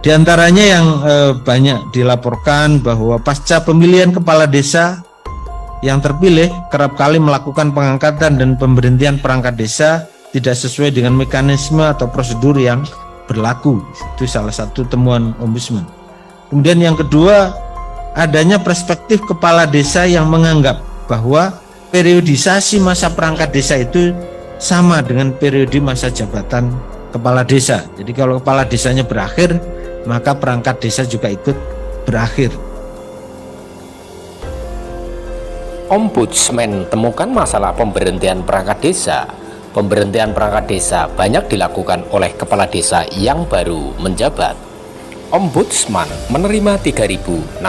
Di antaranya yang banyak dilaporkan bahwa pasca pemilihan kepala desa yang terpilih kerap kali melakukan pengangkatan dan pemberhentian perangkat desa tidak sesuai dengan mekanisme atau prosedur yang berlaku. Itu salah satu temuan Ombudsman. Kemudian yang kedua, adanya perspektif kepala desa yang menganggap bahwa periodisasi masa perangkat desa itu sama dengan periode masa jabatan kepala desa. Jadi kalau kepala desanya berakhir, maka perangkat desa juga ikut berakhir. Ombudsman temukan masalah pemberhentian perangkat desa. Pemberhentian perangkat desa banyak dilakukan oleh kepala desa yang baru menjabat. Ombudsman menerima 3.661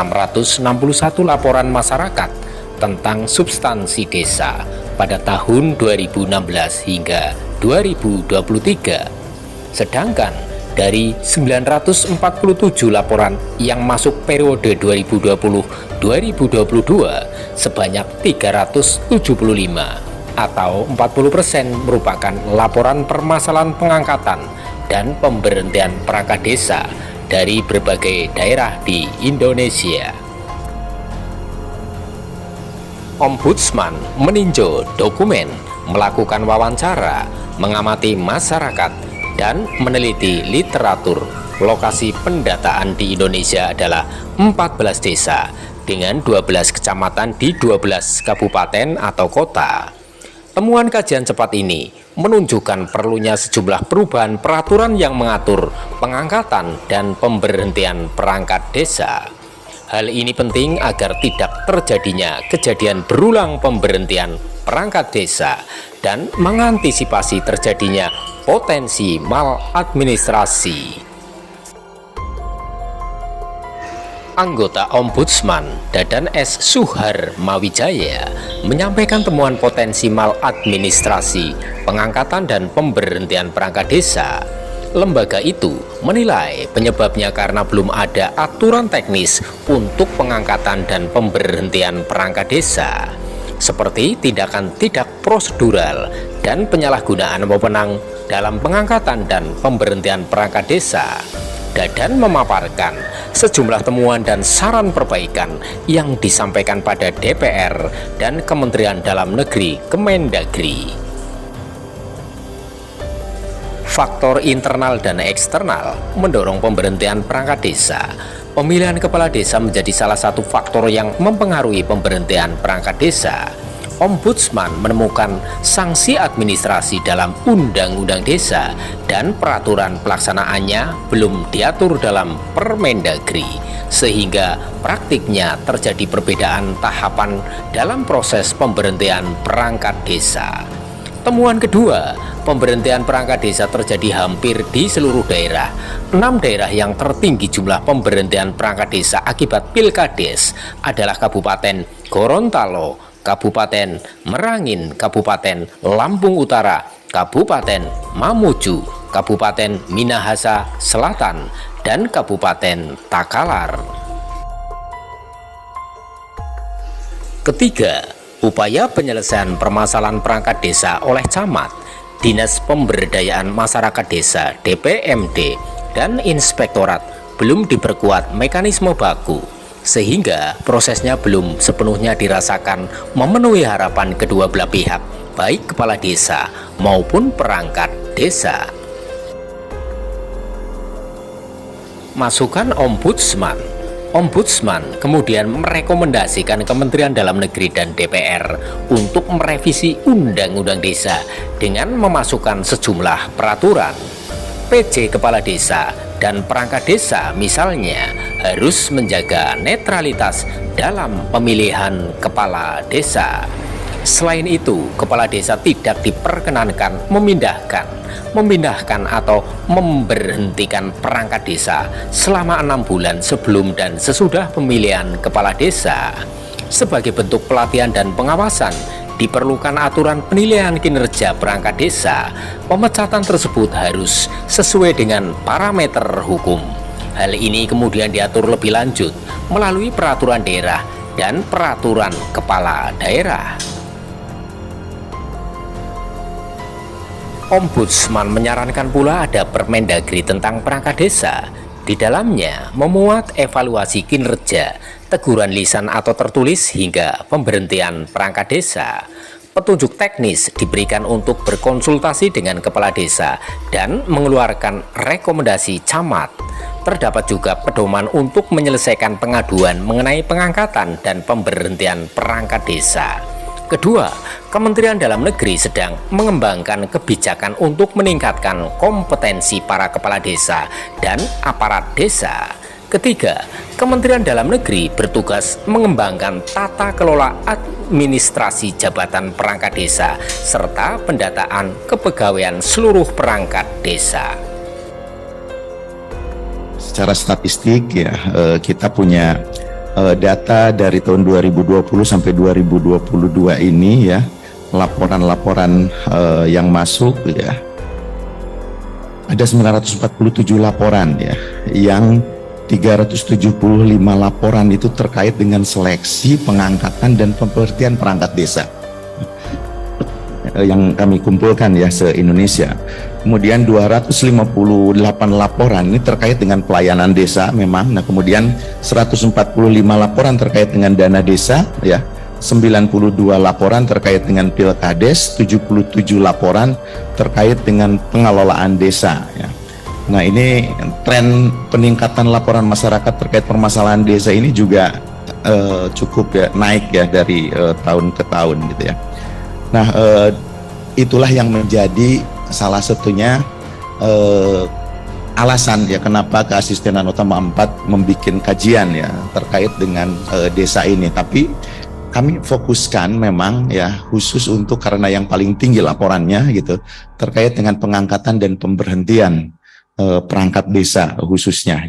laporan masyarakat tentang substansi desa pada tahun 2016 hingga 2023. Sedangkan dari 947 laporan yang masuk periode 2020-2022 sebanyak 375 atau 40% merupakan laporan permasalahan pengangkatan dan pemberhentian perangkat desa dari berbagai daerah di Indonesia. Ombudsman meninjau dokumen, melakukan wawancara, mengamati masyarakat, dan meneliti literatur. Lokasi pendataan di Indonesia adalah 14 desa dengan 12 kecamatan di 12 kabupaten atau kota. Temuan kajian cepat ini menunjukkan perlunya sejumlah perubahan peraturan yang mengatur pengangkatan dan pemberhentian perangkat desa. Hal ini penting agar tidak terjadinya kejadian berulang pemberhentian perangkat desa dan mengantisipasi terjadinya potensi maladministrasi. Anggota Ombudsman Dadan S. Suhar Mawijaya menyampaikan temuan potensi maladministrasi pengangkatan dan pemberhentian perangkat desa. Lembaga itu menilai penyebabnya karena belum ada aturan teknis untuk pengangkatan dan pemberhentian perangkat desa, seperti tindakan tidak prosedural dan penyalahgunaan wewenang dalam pengangkatan dan pemberhentian perangkat desa. Dadan memaparkan sejumlah temuan dan saran perbaikan yang disampaikan pada DPR dan Kementerian Dalam Negeri Kemendagri. Faktor internal dan eksternal mendorong pemberhentian perangkat desa. Pemilihan kepala desa menjadi salah satu faktor yang mempengaruhi pemberhentian perangkat desa. Ombudsman menemukan sanksi administrasi dalam Undang-Undang Desa dan peraturan pelaksanaannya belum diatur dalam Permendagri, sehingga praktiknya terjadi perbedaan tahapan dalam proses pemberhentian perangkat desa. Temuan kedua, pemberhentian perangkat desa terjadi hampir di seluruh daerah. 6 daerah yang tertinggi jumlah pemberhentian perangkat desa akibat pilkades adalah Kabupaten Gorontalo, Kabupaten Merangin, Kabupaten Lampung Utara, Kabupaten Mamuju, Kabupaten Minahasa Selatan, dan Kabupaten Takalar. Ketiga, upaya penyelesaian permasalahan perangkat desa oleh camat, Dinas Pemberdayaan Masyarakat Desa (DPMD), dan Inspektorat belum diperkuat mekanisme baku, sehingga prosesnya belum sepenuhnya dirasakan memenuhi harapan kedua belah pihak, baik kepala desa maupun perangkat desa. Masukan Ombudsman. Ombudsman kemudian merekomendasikan Kementerian Dalam Negeri dan DPR untuk merevisi Undang-Undang Desa dengan memasukkan sejumlah peraturan. PJ Kepala Desa dan perangkat desa misalnya harus menjaga netralitas dalam pemilihan kepala desa. Selain itu, kepala desa tidak diperkenankan memindahkan atau memberhentikan perangkat desa selama 6 bulan sebelum dan sesudah pemilihan kepala desa. Sebagai bentuk pelatihan dan pengawasan, diperlukan aturan penilaian kinerja perangkat desa. Pemecatan tersebut harus sesuai dengan parameter hukum. Hal ini kemudian diatur lebih lanjut melalui peraturan daerah dan peraturan kepala daerah. Ombudsman menyarankan pula ada Permendagri tentang perangkat desa. Di dalamnya memuat evaluasi kinerja, teguran lisan atau tertulis hingga pemberhentian perangkat desa. Petunjuk teknis diberikan untuk berkonsultasi dengan kepala desa dan mengeluarkan rekomendasi camat. Terdapat juga pedoman untuk menyelesaikan pengaduan mengenai pengangkatan dan pemberhentian perangkat desa. Kedua, Kementerian Dalam Negeri sedang mengembangkan kebijakan untuk meningkatkan kompetensi para kepala desa dan aparat desa. Ketiga, Kementerian Dalam Negeri bertugas mengembangkan tata kelola administrasi jabatan perangkat desa serta pendataan kepegawaian seluruh perangkat desa. Secara statistik ya, kita punya data dari tahun 2020 sampai 2022 ini ya, laporan-laporan yang masuk ya, ada 947 laporan ya, yang 375 laporan itu terkait dengan seleksi, pengangkatan dan pemberhentian perangkat desa yang kami kumpulkan ya se-Indonesia. Kemudian 258 laporan ini terkait dengan pelayanan desa memang. Nah, kemudian 145 laporan terkait dengan dana desa ya. 92 laporan terkait dengan Pilkades, 77 laporan terkait dengan pengelolaan desa ya. Nah, ini tren peningkatan laporan masyarakat terkait permasalahan desa ini juga cukup ya, naik ya dari tahun ke tahun gitu ya. Nah, itulah yang menjadi salah satunya alasan ya kenapa Keasistenan Utama 4 membuat kajian ya terkait dengan desa ini. Tapi kami fokuskan memang ya khusus untuk karena yang paling tinggi laporannya gitu terkait dengan pengangkatan dan pemberhentian perangkat desa khususnya.